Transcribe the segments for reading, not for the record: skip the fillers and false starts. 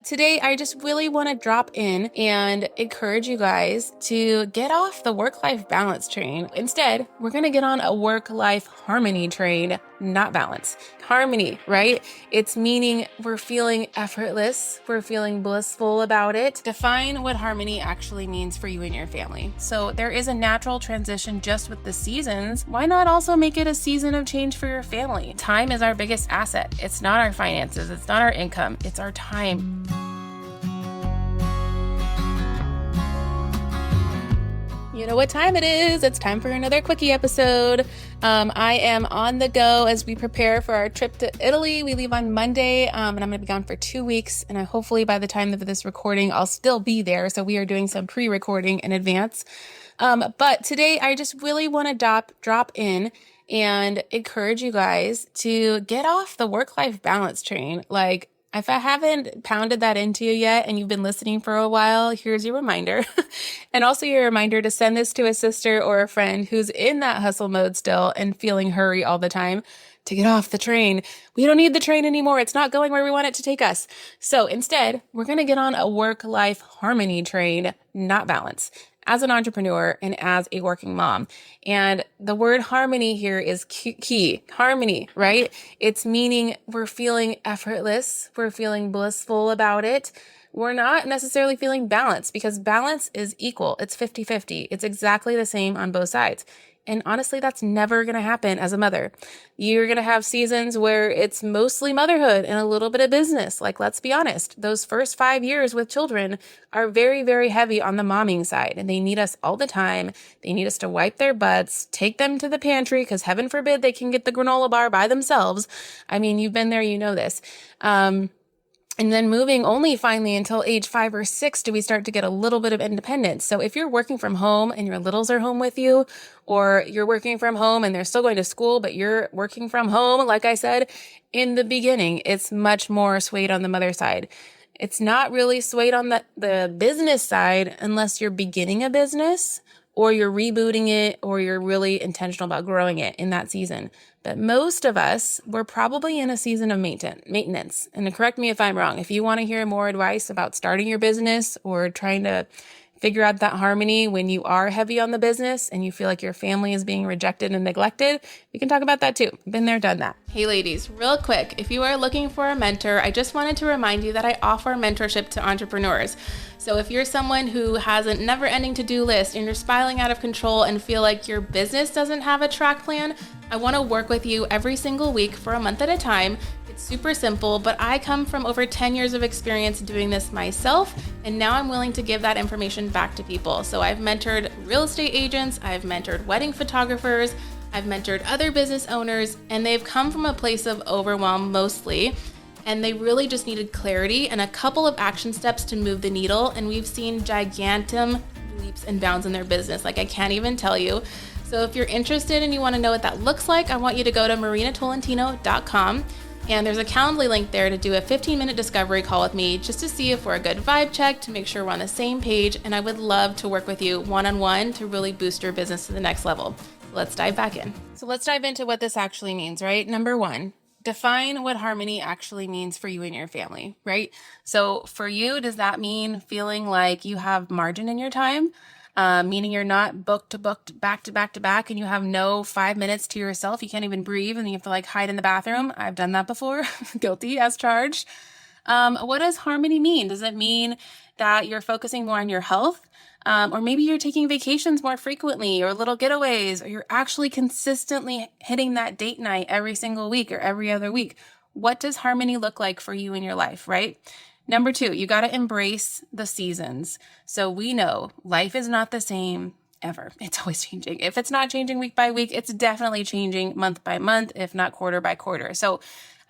Today, I just really want to drop in and encourage you guys to get off the work-life balance train. Instead, we're going to get on a work-life harmony train, not balance. Harmony, right? It's meaning we're feeling effortless, we're feeling blissful about it. Define what harmony actually means for you and your family. So there is a natural transition just with the seasons. Why not also make it a season of change for your family? Time is our biggest asset. It's not our finances, it's not our income, it's our time. You know what time it is. It's time for another quickie episode. I am on the go as we prepare for our trip to Italy. We leave on Monday, and I'm going to be gone for 2 weeks. And hopefully by the time of this recording, I'll still be there. So we are doing some pre-recording in advance. But today I just really want to drop in and encourage you guys to get off the work-life balance train. Like, if I haven't pounded that into you yet and you've been listening for a while, here's your reminder. And also your reminder to send this to a sister or a friend who's in that hustle mode still and feeling hurry all the time to get off the train. We don't need the train anymore. It's not going where we want it to take us. So instead, we're going to get on a work-life harmony train, not balance, as an entrepreneur and as a working mom. And the word harmony here is key. Harmony, right? It's meaning we're feeling effortless. We're feeling blissful about it. We're not necessarily feeling balanced because balance is equal. It's 50-50. It's exactly the same on both sides. And honestly, that's never going to happen as a mother. You're going to have seasons where it's mostly motherhood and a little bit of business. Like, let's be honest, those first 5 years with children are very, very heavy on the momming side. And they need us all the time. They need us to wipe their butts, take them to the pantry, because heaven forbid they can get the granola bar by themselves. I mean, you've been there, you know this. And then moving only finally until age 5 or 6 do we start to get a little bit of independence. So if you're working from home and your littles are home with you, or you're working from home and they're still going to school, but you're working from home, like I said, in the beginning, it's much more swayed on the mother side. It's not really swayed on the business side unless you're beginning a business or you're rebooting it or you're really intentional about growing it in that season. But most of us, we're probably in a season of maintenance. And correct me if I'm wrong. If you want to hear more advice about starting your business or trying to figure out that harmony when you are heavy on the business and you feel like your family is being rejected and neglected, we can talk about that too. Been there, done that. Hey ladies, real quick, if you are looking for a mentor, I just wanted to remind you that I offer mentorship to entrepreneurs. So if you're someone who has a never-ending to-do list and you're spiraling out of control and feel like your business doesn't have a track plan, I want to work with you every single week for a month at a time. It's super simple, but I come from over 10 years of experience doing this myself, and now I'm willing to give that information back to people. So I've mentored real estate agents, I've mentored wedding photographers, I've mentored other business owners, and they've come from a place of overwhelm mostly, and they really just needed clarity and a couple of action steps to move the needle, and we've seen gigantic leaps and bounds in their business, like I can't even tell you. So if you're interested and you want to know what that looks like, I want you to go to marinatolentino.com. And there's a Calendly link there to do a 15-minute discovery call with me just to see if we're a good vibe check, to make sure we're on the same page. And I would love to work with you one-on-one to really boost your business to the next level. Let's dive back in. So let's dive into what this actually means, right? Number one, define what harmony actually means for you and your family, right? So for you, does that mean feeling like you have margin in your time? Meaning you're not booked to back to back to back and you have no 5 minutes to yourself. You can't even breathe and you have to like hide in the bathroom. I've done that before. Guilty as charged. What does harmony mean? Does it mean that you're focusing more on your health? Or maybe you're taking vacations more frequently or little getaways, or you're actually consistently hitting that date night every single week or every other week. What does harmony look like for you in your life, right? Number two, you got to embrace the seasons. So we know life is not the same ever. It's always changing. If it's not changing week by week, it's definitely changing month by month, if not quarter by quarter. So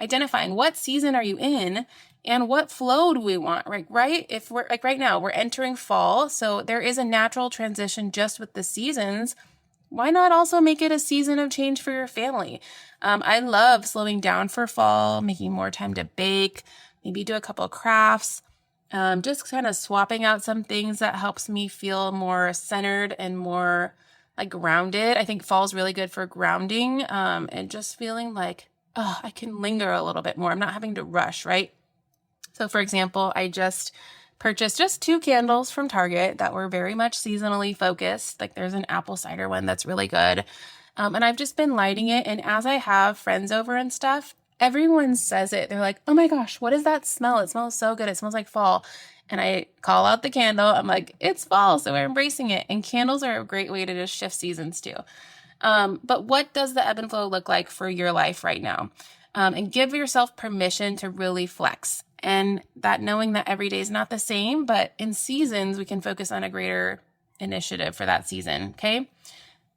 identifying what season are you in and what flow do we want, right? If we're like right now, we're entering fall. So there is a natural transition just with the seasons. Why not also make it a season of change for your family? I love slowing down for fall, making more time to bake, maybe do a couple of crafts, just kind of swapping out some things that helps me feel more centered and more like grounded. I think fall's really good for grounding and just feeling like, oh, I can linger a little bit more. I'm not having to rush, right? So for example, I just purchased just 2 candles from Target that were very much seasonally focused. Like there's an apple cider one that's really good. And I've just been lighting it. And as I have friends over and stuff, everyone says it. They're like, oh my gosh, what is that smell? It smells so good. It smells like fall. And I call out the candle. I'm like, it's fall. So we're embracing it. And candles are a great way to just shift seasons too. But what does the ebb and flow look like for your life right now? And give yourself permission to really flex. And that knowing that every day is not the same, but in seasons, we can focus on a greater initiative for that season. Okay.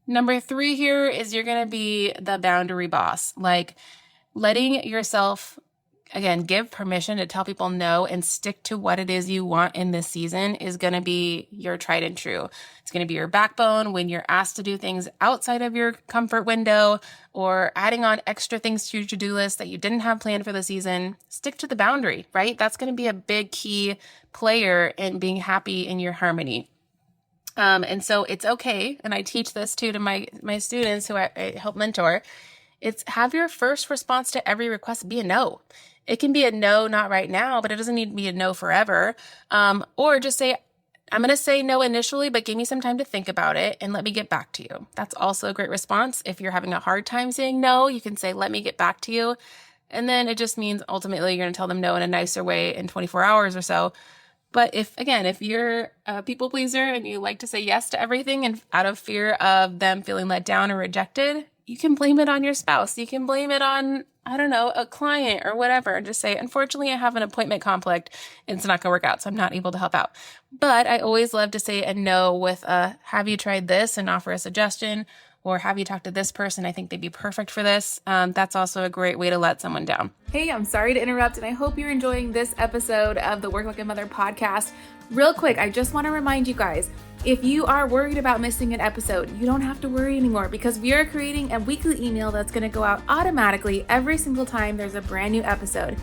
Number 3 here is you're going to be the boundary boss, like letting yourself, again, give permission to tell people no and stick to what it is you want in this season is going to be your tried and true. It's going to be your backbone when you're asked to do things outside of your comfort window or adding on extra things to your to-do list that you didn't have planned for the season. Stick to the boundary, right? That's going to be a big key player in being happy in your harmony. And so it's okay. And I teach this too to my students who I help mentor. It's have your first response to every request be a no. It can be a no, not right now, but it doesn't need to be a no forever. Or just say, I'm going to say no initially, but give me some time to think about it and let me get back to you. That's also a great response. If you're having a hard time saying no, you can say, let me get back to you. And then it just means ultimately you're going to tell them no in a nicer way in 24 hours or so. But if you're a people pleaser and you like to say yes to everything and out of fear of them feeling let down or rejected, you can blame it on your spouse. You can blame it on, I don't know, a client or whatever. And just say, unfortunately, I have an appointment conflict and it's not going to work out. So I'm not able to help out. But I always love to say a no with a, have you tried this, and offer a suggestion, or have you talked to this person? I think they'd be perfect for this. That's also a great way to let someone down. Hey, I'm sorry to interrupt, and I hope you're enjoying this episode of the Work Like a Mother podcast. Real quick, I just want to remind you guys, if you are worried about missing an episode, you don't have to worry anymore because we are creating a weekly email that's going to go out automatically every single time there's a brand new episode.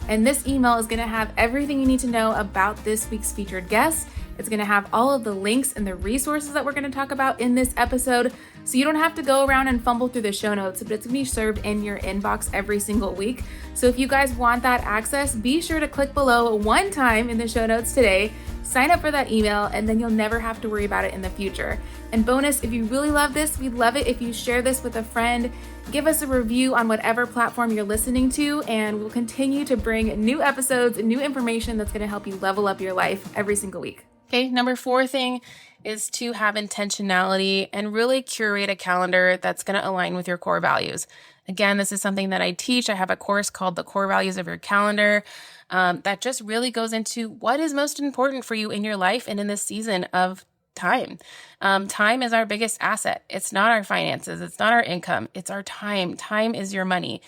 And this email is going to have everything you need to know about this week's featured guest. It's going to have all of the links and the resources that we're going to talk about in this episode. So you don't have to go around and fumble through the show notes, but it's going to be served in your inbox every single week. So if you guys want that access, be sure to click below one time in the show notes today, sign up for that email, and then you'll never have to worry about it in the future. And bonus, if you really love this, we'd love it if you share this with a friend. Give us a review on whatever platform you're listening to, and we'll continue to bring new episodes and new information that's going to help you level up your life every single week. Okay, number 4 thing is to have intentionality and really curate a calendar that's going to align with your core values. Again, this is something that I teach. I have a course called The Core Values of Your Calendar that just really goes into what is most important for you in your life and in this season of time. Time is our biggest asset. It's not our finances. It's not our income. It's our time. Time is your money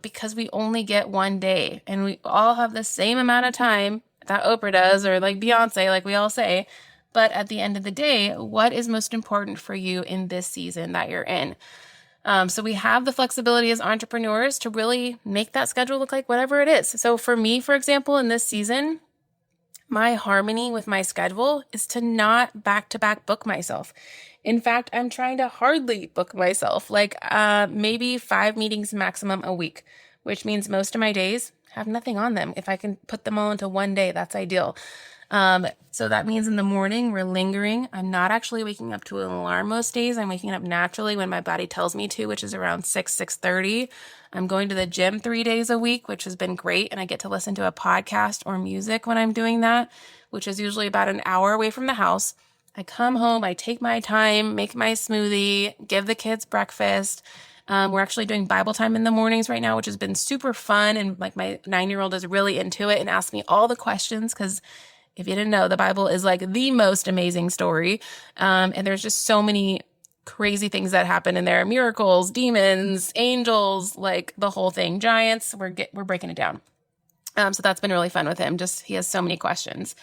because we only get one day and we all have the same amount of time that Oprah does, or like Beyonce, like we all say. But at the end of the day, what is most important for you in this season that you're in? So we have the flexibility as entrepreneurs to really make that schedule look like whatever it is. So for me, for example, in this season, my harmony with my schedule is to not back-to-back book myself. In fact, I'm trying to hardly book myself, like maybe 5 meetings maximum a week, which means most of my days have nothing on them. If I can put them all into one day, that's ideal. So that means in the morning, we're lingering. I'm not actually waking up to an alarm most days. I'm waking up naturally when my body tells me to, which is around 6:30. I'm going to the gym 3 days a week, which has been great. And I get to listen to a podcast or music when I'm doing that, which is usually about an hour away from the house. I come home, I take my time, make my smoothie, give the kids breakfast. We're actually doing Bible time in the mornings right now, which has been super fun. And like my 9-year-old is really into it and asks me all the questions because if you didn't know, the Bible is like the most amazing story. And there's just so many crazy things that happen in there. Miracles, demons, angels, like the whole thing. Giants, we're breaking it down. So that's been really fun with him. Just he has so many questions.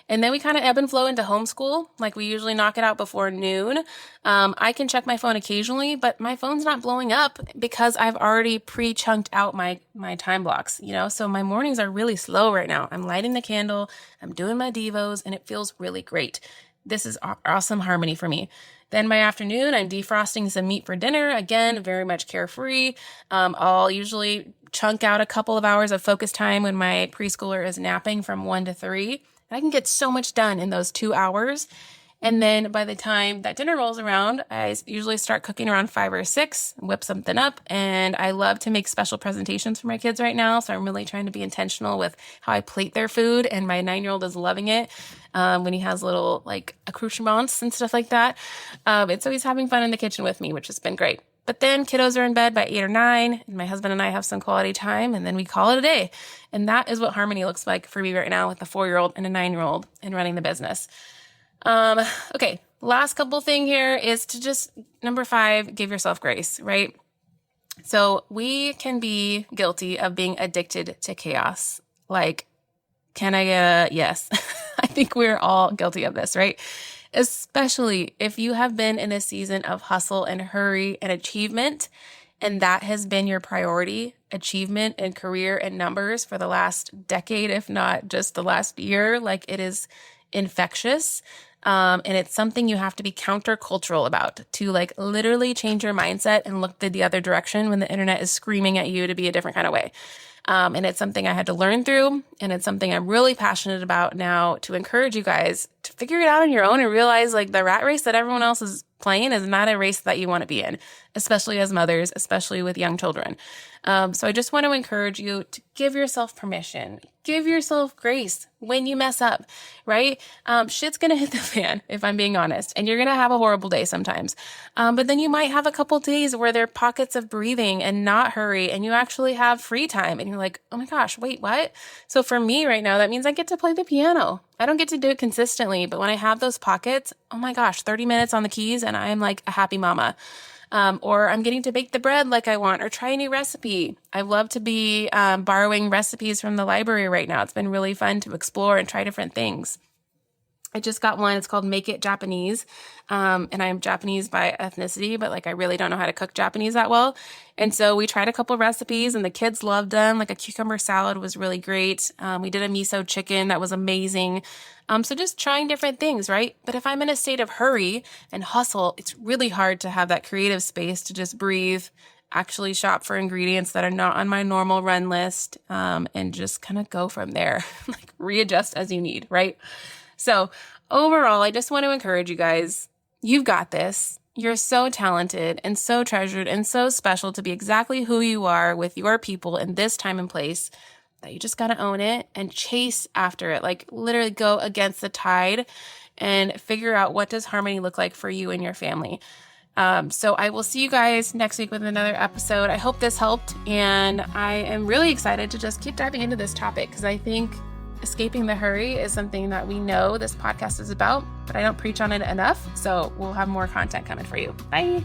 And then we kind of ebb and flow into homeschool. Like we usually knock it out before noon. I can check my phone occasionally, but my phone's not blowing up because I've already pre-chunked out my time blocks, So my mornings are really slow right now. I'm lighting the candle, I'm doing my devos, and it feels really great. This is awesome harmony for me. Then my afternoon, I'm defrosting some meat for dinner. Again, very much carefree. I'll usually chunk out a couple of hours of focus time when my preschooler is napping from 1 to 3. And I can get so much done in those 2 hours. And then by the time that dinner rolls around, I usually start cooking around 5 or 6, whip something up. And I love to make special presentations for my kids right now. So I'm really trying to be intentional with how I plate their food. And my 9-year-old is loving it when he has little like accoutrements and stuff like that. And so he's having fun in the kitchen with me, which has been great. But then kiddos are in bed by 8 or 9, and my husband and I have some quality time, and then we call it a day. And that is what harmony looks like for me right now with a 4-year-old and a 9-year-old and running the business. Okay, last couple thing here is to just, number 5, give yourself grace, right? So we can be guilty of being addicted to chaos. Like, can I get a yes? I think we're all guilty of this, right? Especially if you have been in a season of hustle and hurry and achievement, and that has been your priority, achievement and career and numbers for the last decade, if not just the last year. Like, it is infectious. And it's something you have to be countercultural about, to like literally change your mindset and look the other direction when the internet is screaming at you to be a different kind of way. And it's something I had to learn through, and it's something I'm really passionate about now to encourage you guys to figure it out on your own and realize like the rat race that everyone else is playing is not a race that you want to be in, especially as mothers, especially with young children. So I just want to encourage you to give yourself permission, give yourself grace when you mess up, right? Shit's going to hit the fan, if I'm being honest, and you're going to have a horrible day sometimes. But then you might have a couple days where there are pockets of breathing and not hurry, and you actually have free time, and you're like, oh my gosh, wait, what? So for me right now, that means I get to play the piano. I don't get to do it consistently, but when I have those pockets, oh my gosh, 30 minutes on the keys, and I'm like a happy mama. Or I'm getting to bake the bread like I want, or try a new recipe. I love to be borrowing recipes from the library right now. It's been really fun to explore and try different things. I just got one. It's called Make It Japanese. And I'm Japanese by ethnicity, but like I really don't know how to cook Japanese that well. And so we tried a couple recipes and the kids loved them. Like a cucumber salad was really great. We did a miso chicken that was amazing. So just trying different things, right? But if I'm in a state of hurry and hustle, it's really hard to have that creative space to just breathe, actually shop for ingredients that are not on my normal run list, and just kind of go from there, like readjust as you need, right? So overall, I just want to encourage you guys, you've got this. You're so talented and so treasured and so special to be exactly who you are with your people in this time and place, that you just got to own it and chase after it. Like literally go against the tide and figure out, what does harmony look like for you and your family? So I will see you guys next week with another episode. I hope this helped. And I am really excited to just keep diving into this topic, because I think escaping the hurry is something that we know this podcast is about, but I don't preach on it enough. So we'll have more content coming for you. Bye.